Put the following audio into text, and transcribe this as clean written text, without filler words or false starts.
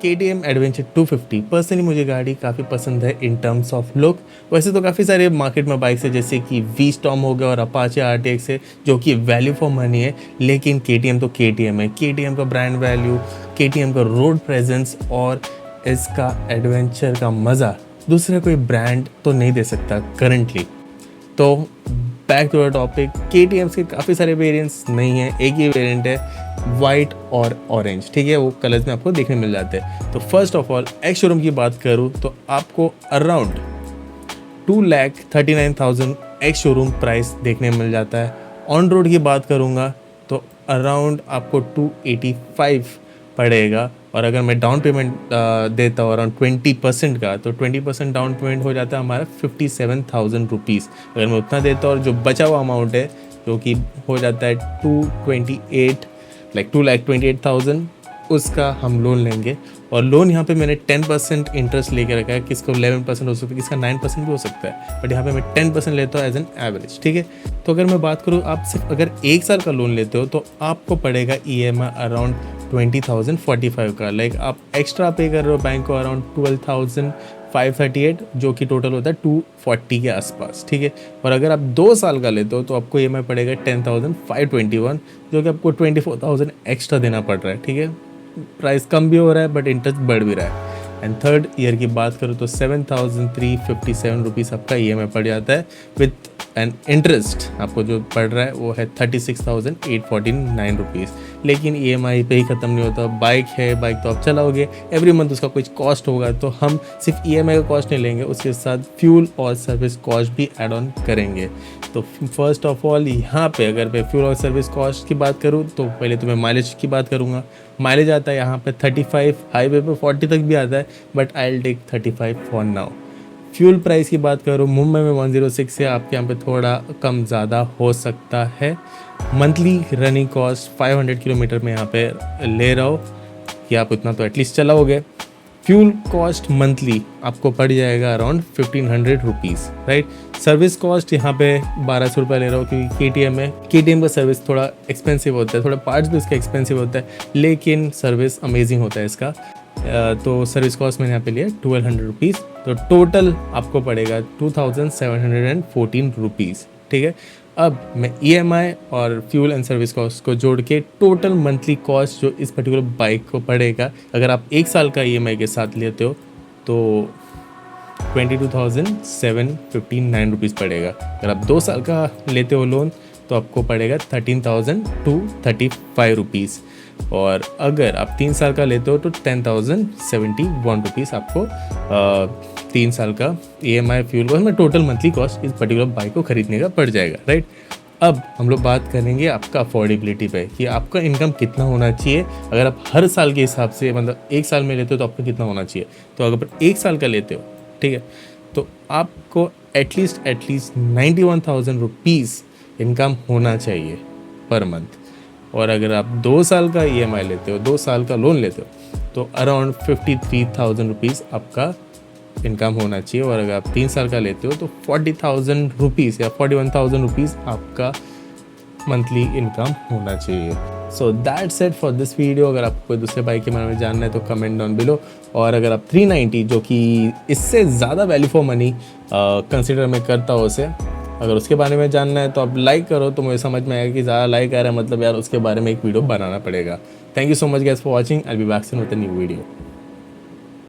KTM adventure 250 personally मुझे गाड़ी काफ़ी पसंद है इन टर्म्स ऑफ लुक। वैसे तो काफ़ी सारे मार्केट में बाइक्स है जैसे कि वी स्टॉर्म हो गया और अपाचे RTX है जो कि वैल्यू फॉर मनी है, लेकिन KTM तो KTM है। KTM का ब्रांड वैल्यू, KTM का रोड प्रेजेंस और इसका एडवेंचर का मज़ा दूसरा कोई ब्रांड तो नहीं दे सकता करंटली। तो back to the topic, KTM के काफ़ी सारे वेरिएंट्स नहीं हैं, एक ही वेरिएंट है वाइट और ऑरेंज, ठीक है, वो कलर्स में आपको देखने मिल जाते हैं। तो first of all ex showroom की बात करूँ तो आपको अराउंड 2,39,000 एक्स शोरूम प्राइस देखने मिल जाता है। ऑन रोड की बात करूँगा तो अराउंड आपको 285 पड़ेगा, और अगर मैं डाउन पेमेंट देता हूँ अराउंड 20% का, तो 20% डाउन पेमेंट हो जाता है हमारा 57,000 रुपीज़। अगर मैं उतना देता हूँ और जो बचा हुआ अमाउंट है जो कि हो जाता है 2,28,000 उसका हम लोन लेंगे। और लोन यहाँ पे मैंने 10% इंटरेस्ट लेके रखा है, किसको 11% हो सकता है, किसका 9% भी हो सकता है, बट यहाँ पे मैं 10% लेता हूँ एज एन एवरेज, ठीक है। तो अगर मैं बात करूँ आप सिर्फ अगर 1 साल का लोन लेते हो तो आपको पड़ेगा EMI अराउंड 20,045 का, लाइक आप एक्स्ट्रा पे कर रहे हो बैंक को अराउंड 12,538 जो कि टोटल होता है 240 के आसपास, ठीक है। और अगर आप 2 साल का लेते हो तो आपको EMI पड़ेगा 10,521 जो कि आपको 24,000 एक्स्ट्रा देना पड़ रहा है, ठीक है। प्राइस कम भी हो रहा है बट इंटरेस्ट बढ़ भी रहा है। एंड थर्ड ईयर की बात करूँ तो 7,357 रुपीज़ आपका EMI पड़ जाता है विथ एंड इंटरेस्ट आपको जो पड़ रहा है वो है 36,849 रुपीज़। लेकिन EMI पे ही ख़त्म नहीं होता, बाइक है, बाइक तो आप चलाओगे, एवरी मंथ उसका कुछ कॉस्ट होगा, तो हम सिर्फ EMI का कॉस्ट नहीं लेंगे, उसके साथ फ्यूल और सर्विस कॉस्ट भी ऐड ऑन करेंगे। तो फर्स्ट ऑफ ऑल यहाँ पे अगर मैं फ्यूल और सर्विस कॉस्ट की बात करूँ तो पहले तो मैं माइलेज की बात करूँगा। माइलेज आता है यहाँ पे 35, हाईवे पे 40 तक भी आता है, but I will take 35 for now. Fuel price की बात करूँ मुंबई में 106 है, आपके यहाँ पे थोड़ा कम ज़्यादा हो सकता है। मंथली रनिंग कॉस्ट 500 किलोमीटर में यहाँ पे ले रहा हो कि आप उतना तो एटलीस्ट चलाओगे। फ्यूल कॉस्ट मंथली आपको पड़ जाएगा around 1,500 rupees, right. Service cost यहाँ पे 1,200 रुपये ले रहा हूँ क्योंकि KTM है। KTM का सर्विस थोड़ा एक्सपेंसिव होता है, थोड़ा पार्ट्स भी इसका एक्सपेंसिव होता है, लेकिन सर्विस अमेजिंग होता है इसका। तो सर्विस कॉस्ट मैंने यहाँ पे लिया 1,200 रुपीज़, तो टोटल आपको पड़ेगा 2,714 रुपीज़, ठीक है। अब मैं EMI और फ्यूल एंड सर्विस कॉस्ट को जोड़ के टोटल मंथली कॉस्ट जो इस पर्टिकुलर बाइक को पड़ेगा, अगर आप 1 साल का EMI के साथ लेते हो तो 22,759 रुपीज़ पड़ेगा। अगर आप 2 साल का लेते हो लोन तो आपको पड़ेगा 13,235 रुपीज़, और अगर आप 3 साल का लेते हो तो 10,071 रुपीज़ आपको 3 साल का EMI फ्यूल कॉस्ट में टोटल मंथली कॉस्ट इस पर्टिकुलर बाइक को खरीदने का पड़ जाएगा, राइट। अब हम लोग बात करेंगे आपका अफोर्डेबिलिटी पे कि आपका इनकम कितना होना चाहिए। अगर आप हर साल के हिसाब से मतलब 1 साल में लेते हो तो आपका कितना होना चाहिए, तो अगर 1 साल का लेते हो, ठीक है, तो आपको एटलीस्ट 91,000 रुपीज़ इनकम होना चाहिए पर मंथ। और अगर आप 2 साल का EMI लेते हो, 2 साल का लोन लेते हो, तो अराउंड 53,000 रुपीज़ आपका इनकम होना चाहिए। और अगर आप 3 साल का लेते हो तो 40,000 रुपीज़ या 41,000 रुपीज़ आपका मंथली इनकम होना चाहिए। So that's it for this video. अगर आपको कोई दूसरे बाइक के बारे में जानना है तो कमेंट डाउन बिलो। और अगर आप 390 जो कि इससे ज़्यादा वैल्यू फॉर मनी कंसिडर मैं करता हूँ उसे, अगर उसके बारे में जानना है तो आप लाइक करो, तो मुझे समझ में आएगा कि ज़्यादा लाइक आ रहा है मतलब यार उसके बारे में एक वीडियो बनाना पड़ेगा। Thank you so much guys for watching. I will be back soon with a new video.